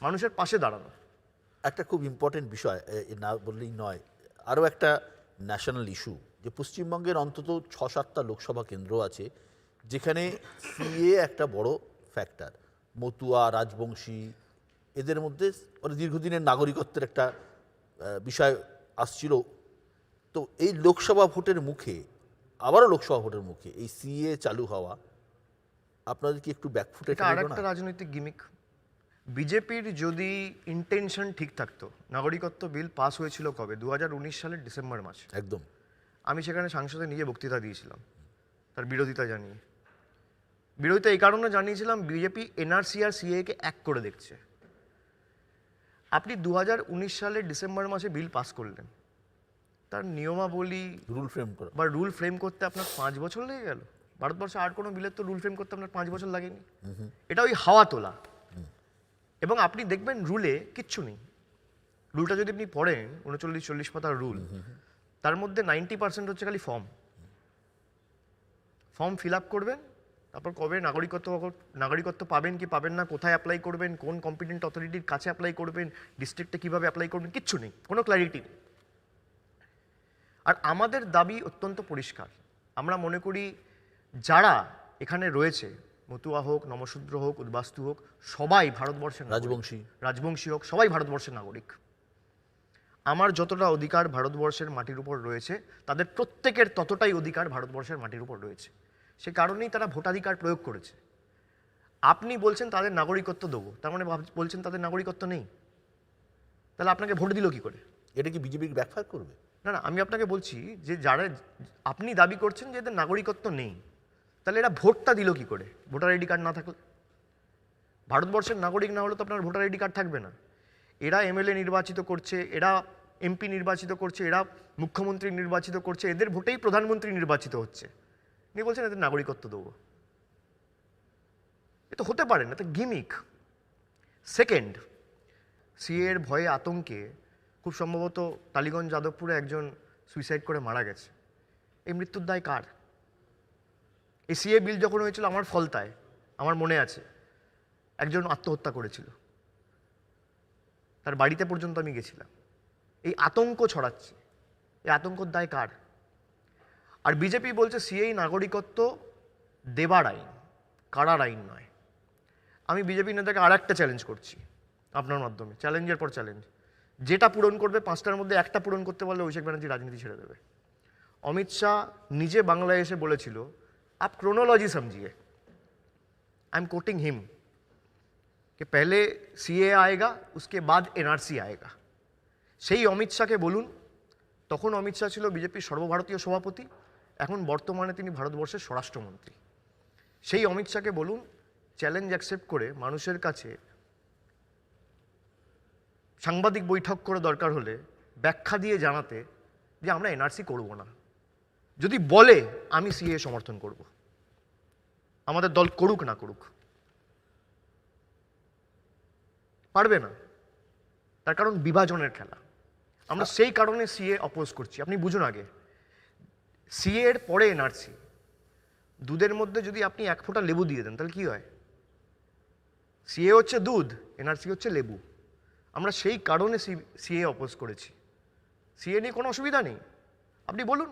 মানুষের পাশে দাঁড়ানো। একটা খুব ইম্পর্টেন্ট বিষয় না বললেই নয়, আরও একটা ন্যাশনাল ইস্যু যে পশ্চিমবঙ্গের অন্তত ৬-৭টা লোকসভা কেন্দ্র আছে যেখানে সিএ একটা বড় ফ্যাক্টর। মতুয়া, রাজবংশী, এদের মধ্যে মানে দীর্ঘদিনের নাগরিকত্বের একটা বিষয় আসছিল। তো এই লোকসভা ভোটের মুখে, আবারও লোকসভা ভোটের মুখে এই সিএ চালু হওয়া আপনাদের কি একটু ব্যাকফুটে এটা আর একটা রাজনৈতিক গিমিক। বিজেপির যদি ইন্টেনশন ঠিক থাকতো, নাগরিকত্ব বিল পাস হয়েছিল কবে? 2019 সালের ডিসেম্বর মাসে। একদম। আমি সেখানে সংসদে নিজে বক্তৃতা দিয়েছিলাম তার বিরোধিতা জানিয়ে। বিরোধিতা এই কারণে জানিয়েছিলাম, বিজেপি এনআরসি আর সিএকে এক করে দেখছে। আপনি 2019 সালের ডিসেম্বর মাসে বিল পাস করলেন, তার নিয়মাবলী রুল ফ্রেম করা বা রুল ফ্রেম করতে আপনার 5 বছর লেগে গেল। ভারতবর্ষে আর কোনো বিলের তো রুল ফ্রেম করতে আপনার 5 বছর লাগেনি। এটা ওই হাওয়া তোলা। এবং আপনি দেখবেন রুলে কিচ্ছু নেই। রুলটা যদি আপনি পড়েন, 39-40 পাতার রুল, তার মধ্যে 90% হচ্ছে খালি ফর্ম ফিল আপ করবেন, তারপর কবে নাগরিকত্ব পাবেন কি পাবেন না, কোথায় অ্যাপ্লাই করবেন, কোন কম্পিটেন্ট অথরিটির কাছে অ্যাপ্লাই করবেন, ডিস্ট্রিক্টে কীভাবে অ্যাপ্লাই করবেন, কিচ্ছু নেই, কোনো ক্ল্যারিটি নেই। আর আমাদের দাবি অত্যন্ত পরিষ্কার। আমরা মনে করি যারা এখানে রয়েছে, মতুয়া হোক, নমশূদ্র হোক, উদ্বাস্তু হোক, সবাই ভারতবর্ষের রাজবংশী হোক, সবাই ভারতবর্ষের নাগরিক। আমার যতটা অধিকার ভারতবর্ষের মাটির উপর রয়েছে, তাদের প্রত্যেকের ততটাই অধিকার ভারতবর্ষের মাটির উপর রয়েছে। সে কারণেই তারা ভোটাধিকার প্রয়োগ করেছে। আপনি বলছেন তাদের নাগরিকত্ব দেবো, তার মানে বলছেন তাদের নাগরিকত্ব নেই। তাহলে আপনাকে ভোট দিল কি করে? এটা কি বিজেপির ব্যাকফায়ার করবে? না না, আমি আপনাকে বলছি যে যারা আপনি দাবি করছেন যে এদের নাগরিকত্ব নেই, তাহলে এরা ভোটটা দিল কি করে ভোটার আইডি কার্ড না থাকলে? ভারতবর্ষের নাগরিক না হলে তো আপনার ভোটার আইডি কার্ড থাকবে না। এরা এমএলএ নির্বাচিত করছে, এরা এমপি নির্বাচিত করছে, এরা মুখ্যমন্ত্রী নির্বাচিত করছে, এদের ভোটেই প্রধানমন্ত্রী নির্বাচিত হচ্ছে। আপনি বলছেন এদের নাগরিকত্ব দেবো? এ তো হতে পারে না, তো গিমিক। সেকেন্ড, সিএ এর ভয়ে আতঙ্কে খুব সম্ভবত টালিগঞ্জ যাদবপুরে একজন সুইসাইড করে মারা গেছে। এই মৃত্যুর দায় কার? এই সিএ বিল যখন হয়েছিল আমার ফলতায়, আমার মনে আছে, একজন আত্মহত্যা করেছিল, তার বাড়িতে পর্যন্ত আমি গেছিলাম। এই আতঙ্ক ছড়াচ্ছে, এই আতঙ্কর দায় কার? আর বিজেপি বলছে সিএই নাগরিকত্ব দেবার আইন, কারার আইন নয়। আমি বিজেপি নেতাকে আর একটা চ্যালেঞ্জ করছি আপনার মাধ্যমে, চ্যালেঞ্জের পর চ্যালেঞ্জ। যেটা পূরণ করবে 5টার মধ্যে একটা পূরণ করতে পারলে অভিষেক ব্যানার্জি রাজনীতি ছেড়ে দেবে। অমিত শাহ নিজে বাংলায় এসে বলেছিল, आप क्रोनोलॉजी समझिए, आई एम कोटिंग हिम, कि पहले सीए आएगा उसके बाद एनआरसी आएगा। সেই অমিত শাহকে বলুন, তখন অমিত শাহ ছিল বিজেপির সর্বভারতীয় সভাপতি, এখন বর্তমানে তিনি ভারতবর্ষের স্বরাষ্ট্রমন্ত্রী। সেই অমিত শাহকে বলুন চ্যালেঞ্জ অ্যাকসেপ্ট করে মানুষের কাছে সাংবাদিক বৈঠক করে দরকার হলে ব্যাখ্যা দিয়ে জানাতে যে আমরা এনআরসি করব না। যদি বলে আমি সিএ সমর্থন করব, আমাদের দল করুক না করুক, পারবে না। তার কারণ বিভাজনের খেলা। আমরা সেই কারণে সিএ অপোজ করছি। আপনি বুঝুন, আগে সিএ এর পরে এনআরসি, দুধের মধ্যে যদি আপনি 1 ফোঁটা লেবু দিয়ে দেন তাহলে কি হয়? সিএ হচ্ছে দুধ, এনআরসি হচ্ছে লেবু। আমরা সেই কারণে সিএ অপোজ করেছি। सीए नहीं কোনো অসুবিধা নেই, আপনি বলুন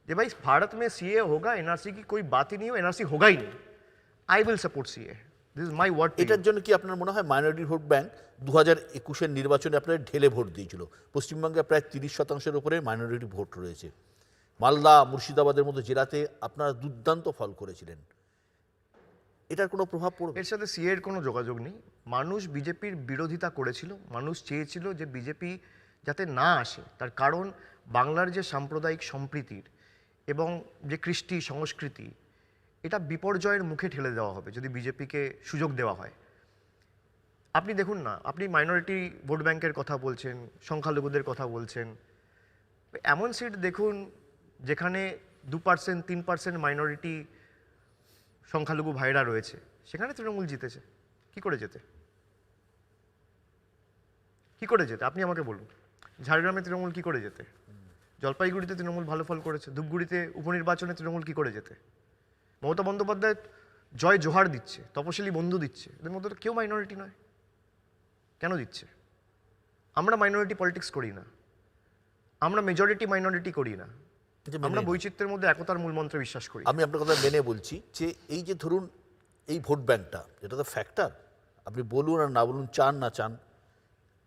যে ভাই भारत में सीए होगा, एनआरसी की कोई बात ही नहीं हो, एनआरसी होगा ही नहीं, I will support CA, this is my word. এটার জন্য কি আপনার মনে হয় মাইনরিটি ভোট ব্যাংক 2021-এর নির্বাচনে আপনাদের ঢেলে ভোট দিয়েছিল? পশ্চিমবঙ্গে প্রায় 30% উপরে মাইনরিটি ভোট রয়েছে। মালদা, মুর্শিদাবাদের মতো জেলাতে আপনারা দুর্দান্ত ফল করেছিলেন। এটার কোনো প্রভাব পড়বে? এর সাথে সিএ এর কোনো যোগাযোগ নেই। মানুষ বিজেপির বিরোধিতা করেছিল, মানুষ চেয়েছিল যে বিজেপি যাতে না আসে। তার কারণ বাংলার যে সাম্প্রদায়িক সম্প্রীতির এবং যে কৃষ্টি সংস্কৃতি, এটা বিপর্যয়ের মুখে ঠেলে দেওয়া হবে যদি বিজেপিকে সুযোগ দেওয়া হয়। আপনি দেখুন না, আপনি মাইনরিটি ভোট ব্যাংকের কথা বলছেন, সংখ্যালঘুদের কথা বলছেন, এমন সিট দেখুন যেখানে 2%, 3% মাইনরিটি সংখ্যালঘু ভাইরা রয়েছে, সেখানে তৃণমূল জিতেছে। কি করে যেতে? কি করে যেতে আপনি আমাকে বলুন। ঝাড়গ্রামে তৃণমূল কি করে যেতে? জলপাইগুড়িতে তৃণমূল ভালো ফল করেছে, ধূপগুড়িতে উপনির্বাচনে তৃণমূল কি করে যেতে? মমতা বন্দ্যোপাধ্যায় জয় জোহার দিচ্ছে, তপশিলি বন্ধু দিচ্ছে, এদের মধ্যে তো কেউ মাইনরিটি নয়। কেন দিচ্ছে? আমরা মাইনরিটি পলিটিক্স করি না, আমরা মেজরিটি মাইনরিটি করি না, আমরা বৈচিত্র্যের মধ্যে একতার মূলমন্ত্রে বিশ্বাস করি। আমি আপনার কথা মেনে বলছি যে এই যে ধরুন এই ভোট ব্যাংকটা, এটা তো ফ্যাক্টর, আপনি বলুন আর না বলুন, চান না চান,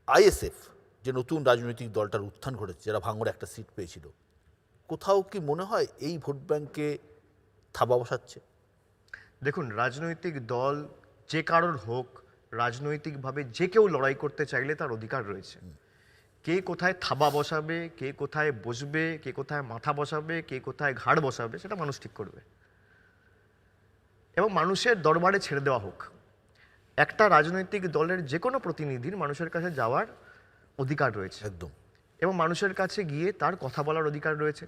আইএসএফ যে নতুন রাজনৈতিক দলটার উত্থান ঘটেছে, যারা ভাঙড়ে একটা সিট পেয়েছিল, কোথাও কি মনে হয় এই ভোট ব্যাংকে থাবা বসাচ্ছে? দেখুন, রাজনৈতিক দল যে কারোর হোক, রাজনৈতিকভাবে যে কেউ লড়াই করতে চাইলে তার অধিকার রয়েছে। কে কোথায় থাবা বসাবে, কে কোথায় বসবে, কে কোথায় মাথা বসাবে, কে কোথায় ঘাড় বসাবে, সেটা মানুষ ঠিক করবে এবং মানুষের দরবারে ছেড়ে দেওয়া হোক। একটা রাজনৈতিক দলের যে কোনো প্রতিনিধির মানুষের কাছে যাওয়ার অধিকার রয়েছে একদম। এবং মানুষের কাছে গিয়ে তার কথা বলার অধিকার রয়েছে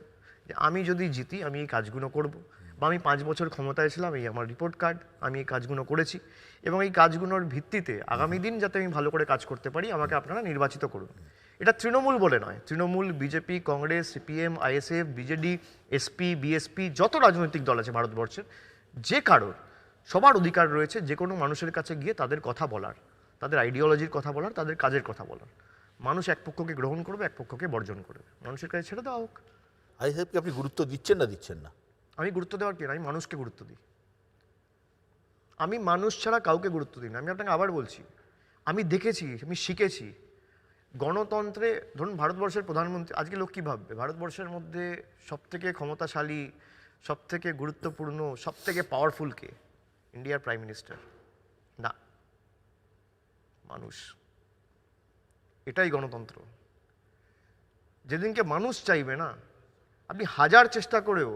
যে আমি যদি জিতি আমি এই কাজগুলো করব, বা আমি 5 বছর ক্ষমতায় ছিলাম, এই আমার রিপোর্ট কার্ড, আমি এই কাজগুলো করেছি এবং এই কাজগুলোর ভিত্তিতে আগামী দিন যাতে আমি ভালো করে কাজ করতে পারি আমাকে আপনারা নির্বাচিত করুন। এটা তৃণমূল বলে নয়, Trinamool, BJP, Congress, CPM, ISF, BJD, SP, BSP, যত রাজনৈতিক দল আছে ভারতবর্ষের, যে কারোর সবার অধিকার রয়েছে যে কোনো মানুষের কাছে গিয়ে তাদের কথা বলার, তাদের আইডিওলজির কথা বলার, তাদের কাজের কথা বলার। মানুষ এক পক্ষকে গ্রহণ করবে, এক পক্ষকে বর্জন করবে, মানুষের কাছে ছেড়ে দেওয়া হোক। আইএসএফকে আপনি গুরুত্ব দিচ্ছেন না দিচ্ছেন না? আমি গুরুত্ব দেওয়ার কি না, আমি মানুষকে গুরুত্ব দিই। আমি মানুষ ছাড়া কাউকে গুরুত্ব দিই না। আমি আপনাকে আবার বলছি, আমি দেখেছি, আমি শিখেছি গণতন্ত্রে। ধরুন ভারতবর্ষের প্রধানমন্ত্রী, আজকে লোক কী ভাববে, ভারতবর্ষের মধ্যে সবথেকে ক্ষমতাশালী, সবথেকে গুরুত্বপূর্ণ, সবথেকে পাওয়ারফুল কে? ইন্ডিয়ার প্রাইম মিনিস্টার না, মানুষ। এটাই গণতন্ত্র। যেদিনকে মানুষ চাইবে না, আপনি হাজার চেষ্টা করেও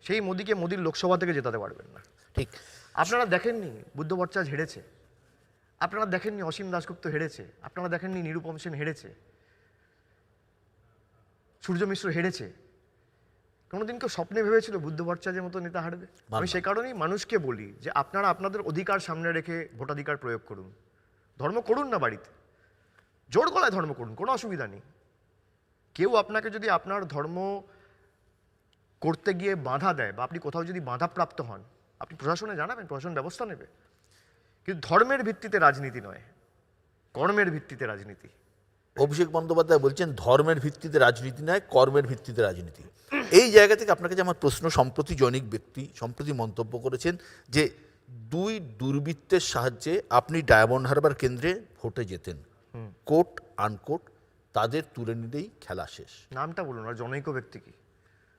সেই মোদিকে মোদির লোকসভা থেকে জেতাতে পারবেন না। ঠিক। আপনারা দেখেননি বুদ্ধ ভট্টাচার্য হেরেছে, আপনারা দেখেননি অসীম দাশগুপ্ত হেরেছে, আপনারা দেখেননি নিরুপম সেন হেরেছে, সূর্য মিশ্র হেরেছে। কোনোদিন কেউ স্বপ্নে ভেবেছিল বুদ্ধ ভট্টাচার্যের মতো নেতা হারবে? আমি সে কারণেই মানুষকে বলি যে আপনারা আপনাদের অধিকার সামনে রেখে ভোটাধিকার প্রয়োগ করুন। ধর্ম করুন না বাড়িতে, জোর গলায় ধর্ম করুন, কোনো অসুবিধা নেই। কেউ আপনাকে যদি আপনার ধর্ম করতে গিয়ে বাধা দেয় বা আপনি কোথাও যদি বাধাপ্রাপ্ত হন, আপনি প্রশাসনে জানাবেন, প্রশাসন ব্যবস্থা নেবে। কিন্তু ধর্মের ভিত্তিতে রাজনীতি নয়, কর্মের ভিত্তিতে রাজনীতি। অভিষেক বন্দ্যোপাধ্যায় বলছেন ধর্মের ভিত্তিতে রাজনীতি নয়, কর্মের ভিত্তিতে রাজনীতি। এই জায়গা থেকে আপনার কাছে আমার প্রশ্ন, সম্প্রতি জনৈক ব্যক্তি সম্প্রতি মন্তব্য করেছেন যে 2 দুর্বৃত্তের সাহায্যে আপনি ডায়মন্ড হারবার কেন্দ্রে ভোটে যেতেন, কোট আনকোট, তাদের তুলে নিলেই খেলা শেষ। নামটা বলুন, আর জনৈক ব্যক্তি কি?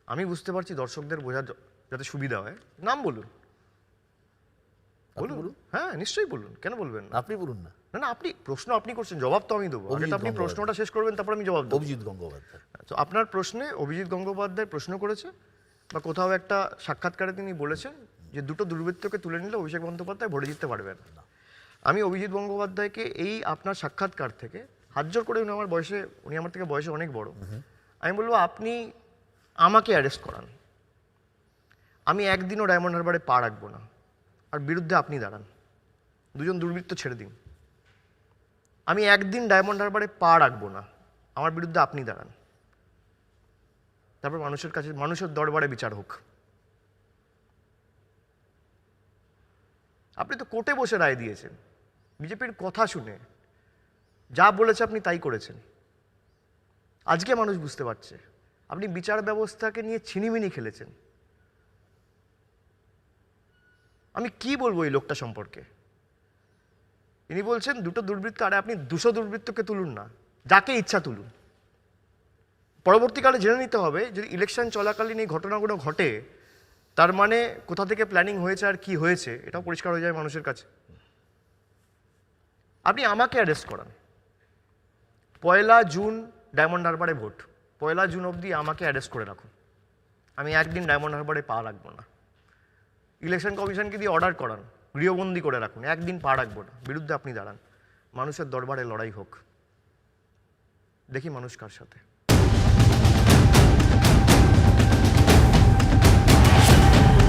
আমি বুঝতে পারছি দর্শকদের বোঝার যাতে সুবিধা হয়, নাম বলুন। বলুন, হ্যাঁ নিশ্চয়ই বলুন, কেন বলবেন না? আপনি বলুন না। না না, আপনি প্রশ্ন আপনি করছেন, জবাব তো আমি দেবো। আগে তো আপনি প্রশ্নটা শেষ করবেন, তারপর আমি জবাব দেবো। অভিজিৎ গঙ্গোপাধ্যায়। তো আপনার প্রশ্নে অভিজিৎ গঙ্গোপাধ্যায় প্রশ্ন করেছে বা কোথাও একটা সাক্ষাৎকারে তিনি বলেছেন যে 2টো দুর্বৃত্তকে তুলে নিলে অভিষেক বন্দ্যোপাধ্যায় ভোটে জিততে পারবেন না। আমি অভিজিৎ গঙ্গোপাধ্যায়কে এই আপনার সাক্ষাৎকার থেকে হাত জোর করে, উনি আমার থেকে বয়সে অনেক বড়, আমি বলবো আপনি আমাকে অ্যারেস্ট করান, আমি একদিনও ডায়মন্ড হারবারে পা রাখবো না, আর বিরুদ্ধে আপনি দাঁড়ান। 2জন দুর্বৃত্ত ছেড়ে দিন, আমি একদিন ডায়মন্ড হারবারে পা রাখবো না, আমার বিরুদ্ধে আপনি দাঁড়ান, তারপর মানুষের কাছে, মানুষের দরবারে বিচার হোক। আপনি তো কোর্টে বসে রায় দিয়েছেন, বিজেপির কথা শুনে যা বলেছে আপনি তাই করেছেন। আজকে মানুষ বুঝতে পারছে আপনি বিচার ব্যবস্থাকে নিয়ে ছিনিমিনি খেলেছেন। আমি কি বলবো এই লোকটা সম্পর্কে? ইনি বলছেন 2টো দুর্বৃত্ত, আরে আপনি 200 দুর্বৃত্তকে তুলুন না, যাকে ইচ্ছা তুলুন। পরবর্তীকালে জেনে নিতে হবে যদি ইলেকশন চলাকালীন এই ঘটনাগুলো ঘটে, তার মানে কোথা থেকে প্ল্যানিং হয়েছে আর কি হয়েছে এটাও পরিষ্কার হয়ে যায় মানুষের কাছে। আপনি আমাকে অ্যারেস্ট করান, 1 জুন ডায়মন্ড হারবারে ভোট, 1 জুন অবধি আমাকে অ্যারেস্ট করে রাখুন, আমি একদিন ডায়মন্ড হারবারে পা রাখবো না। ইলেকশন কমিশনকে দিয়ে অর্ডার করান, গৃহবন্দী করে রাখুন, একদিন পা রাখবো না, বিরুদ্ধে আপনি দাঁড়ান, মানুষের দরবারে লড়াই হোক, দেখি মানুষ কার সাথে।